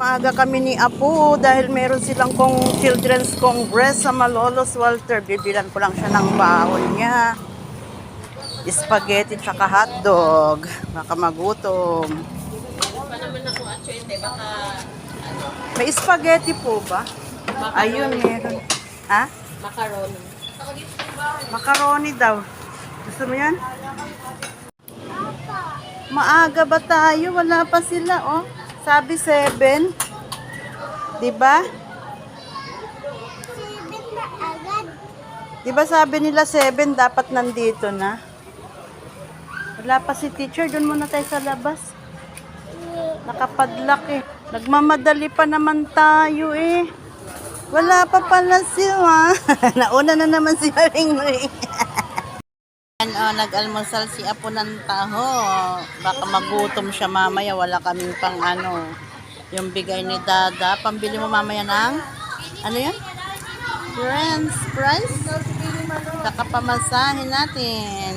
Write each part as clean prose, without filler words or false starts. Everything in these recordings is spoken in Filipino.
maaga kami ni Apo dahil meron silang Children's Congress sa Malolos, Walter. Bibilan ko lang siya ng baon niya. Spaghetti tsaka hotdog. Baka magutom. Pa naman ako actually, baka May spaghetti po ba? Ayun, meron. Ha? macaroni. Macaroni daw. Gusto mo yan? Maaga ba tayo? Wala pa sila, oh. Sabi 7. Diba? Diba sabi nila 7, dapat nandito na? Wala pa si teacher. Doon muna tayo sa labas. Nakapadlak eh. Nagmamadali pa naman tayo eh. Wala pa pala sila. Nauna na naman si Ring Ring. Nag-almusal si Apo ng taho. Baka magutom siya mamaya. Wala kaming pang yung bigay ni Dada. Pambili mo mamaya ng ano yan? French fries. Kakapamasahin natin.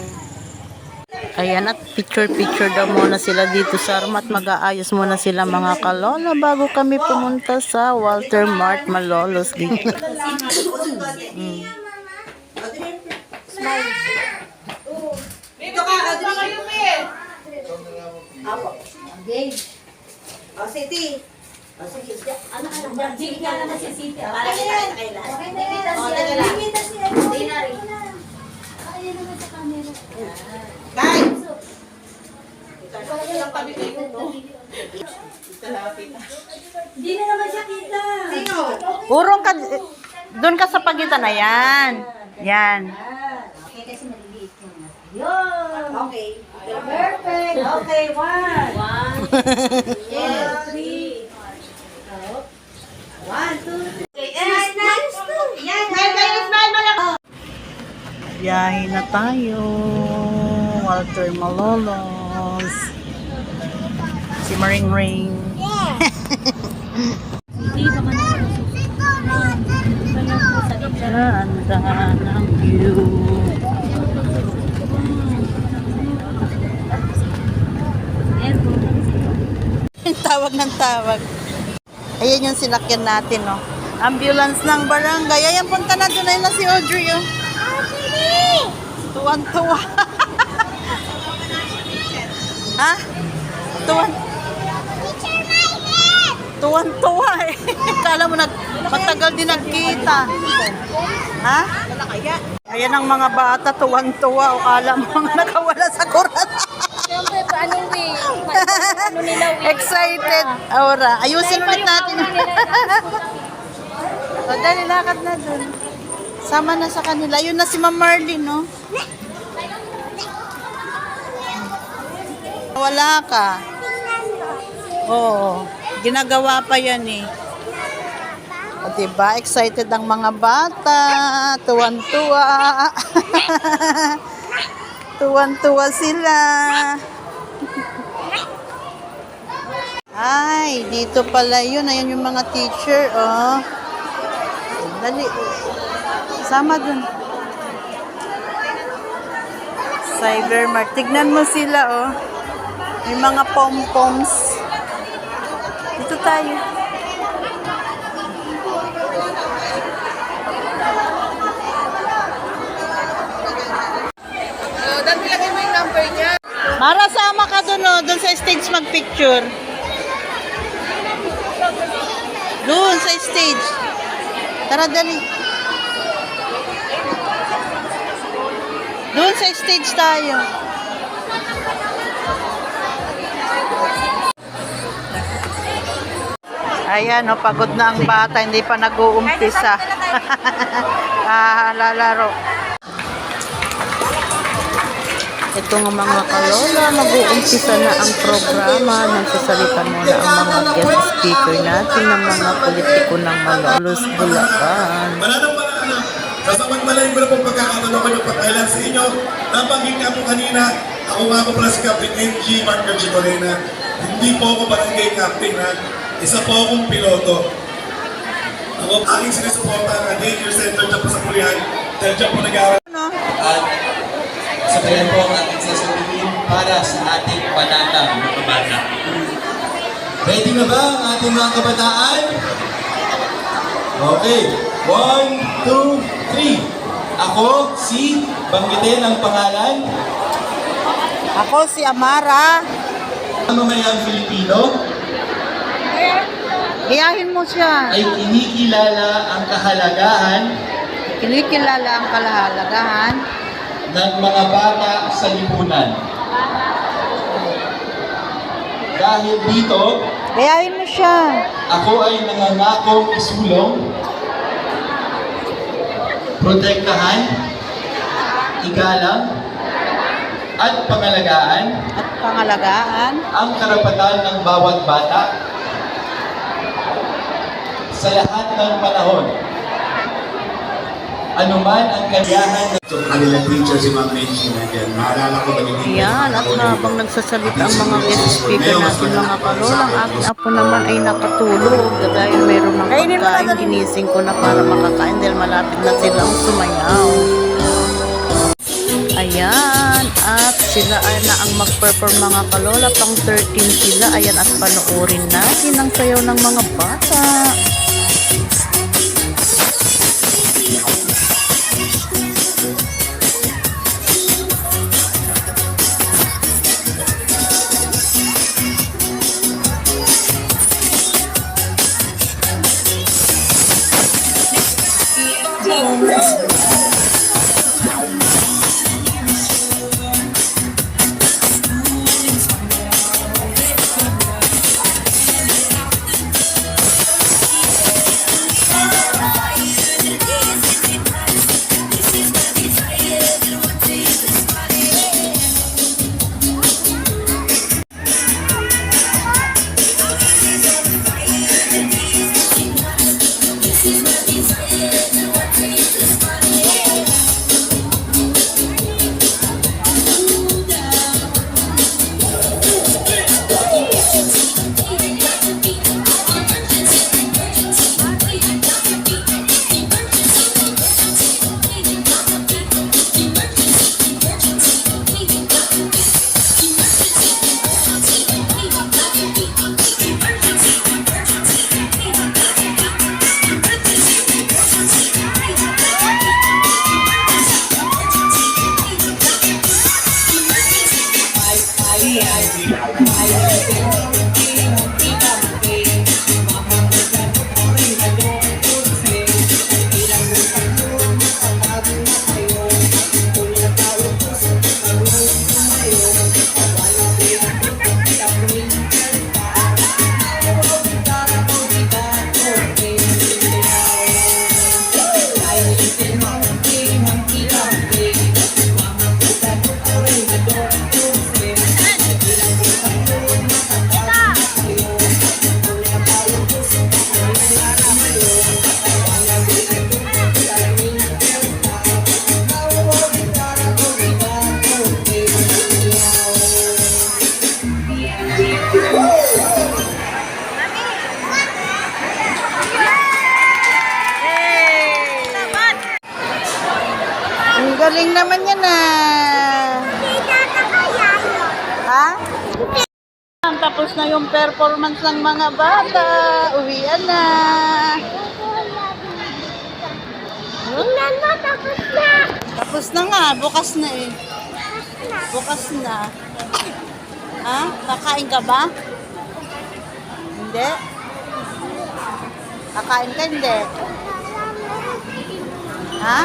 Ayan, at picture daw muna sila dito sa Armat. Mag-aayos muna sila mga kalola bago kami pumunta sa Walter Mart Malolos dito. Dito ka, Adri. Apo. Okay. O, City. O, sige. Ano? Sige ka naman si City. Para kita kailan. O, teka lang. Hindi na rin. Ayan naman sa camera. Guys! Ilang kami kayo, no? Hindi na naman siya kita. Sino? Urong ka, doon ka sa pagitan na yan. Yan. Okay, kasi maliliit yun. Yun! Okay. Perfect! Okay, 1. 1. Yeah, 3. 1, 2, 3. Biyahe na tayo. Walter Malolos. Si Maring Ring. Ganda ng view. Tawag ng tawag. Ayan yung sinakyan natin, no? Ambulance ng barangay. Ayan, punta na doon. Ayun na si Audrey, oh. Tuwan-tuwa. Ha? Tuwan-tuwa eh. Kala mo matagal din nagkita. Ha? Ayan ang mga bata, tuwan-tuwa. O kala mo nakawala sa kurat. Siyempre, paano ano nila Excited. Aura. Ayusin ulit natin. O, dali, lakad na dun. Sama na sa kanila. Yun na si Ma'am Marlene, no? Wala ka. Oo. Ginagawa pa yan eh. O, diba? Excited ang mga bata. Tuwan-tuwa. Tuwan-tuwa sila. Ay, dito pala yun. Ayan yung mga teacher, oh. Dali. Sama dun. Cybermart. Tignan mo sila, oh. May mga pom-poms. Dito tayo. Dan ilagay mo yung number niya. Mara, sama ka dun, oh. Dun sa stage mag-picture. Dun sa stage. Tara, dali. Dun sa stage tayo. Ayan, oh, pagod na ang bata. Hindi pa nag-uumpisa. Lalaro. Ito nga mga kalola, mag-uumpisa na ang programa. Nagsasalita muna ang mga guest speaker natin ng mga politiko ng Malolos, Bulacan. Sasamantalayin ko na pong pagkakataon ko yung pagkailan sa inyo. Nabanggit nga po kanina, ako nga po pala si Captain NG Mark Chicorena. Hindi po ako barangay captain, ha? Isa po akong piloto. Ako aking sinusuporta ang daycare center dyan po sa Pulihan. Dahil dyan po nag-aaral. At sabayan po ang ating sasabihin para sa ating panatang mga bata. Ready na ba ang ating mga kabataan? Okay. 1, 2, 3. Ako, si, banggitin ang pangalan, Ako si Amara. ang mamayang Filipino Gayahin mo siya. ay kinikilala ang kahalagahan Kinikilala ang kahalagahan ng mga bata sa lipunan. Dahil dito, Gayahin mo siya. ako ay nangangakong isulong, protektahan, igalang, at pangalagaan At pangalagaan ang karapatan ng bawat bata sa lahat ng panahon. Anuman ang kaniyahan So, kanilang teacher si Ma'am Menchie na dyan. Naalala ko nagiging... Yan, at habang nagsasalita ang mga guest speaker natin mga kalol, ang aking apo naman ay nakatulog dahil mayroon ng pagkain. Ginising ko na para makakain dahil malapit na silang sumayaw. Ayan, at sila ay na ang mag-perform mga kalola, pang 13 sila. Ayan, at panoorin natin ang sayaw ng mga bata. Ang galing naman yan Ha? Tapos na yung performance ng mga bata. Uwian na. Tingnan mo, tapos na. Tapos na nga. Bukas na eh. Bukas na. Ha? Kakain ka ba? Hindi? Kakain ka hindi? Ha?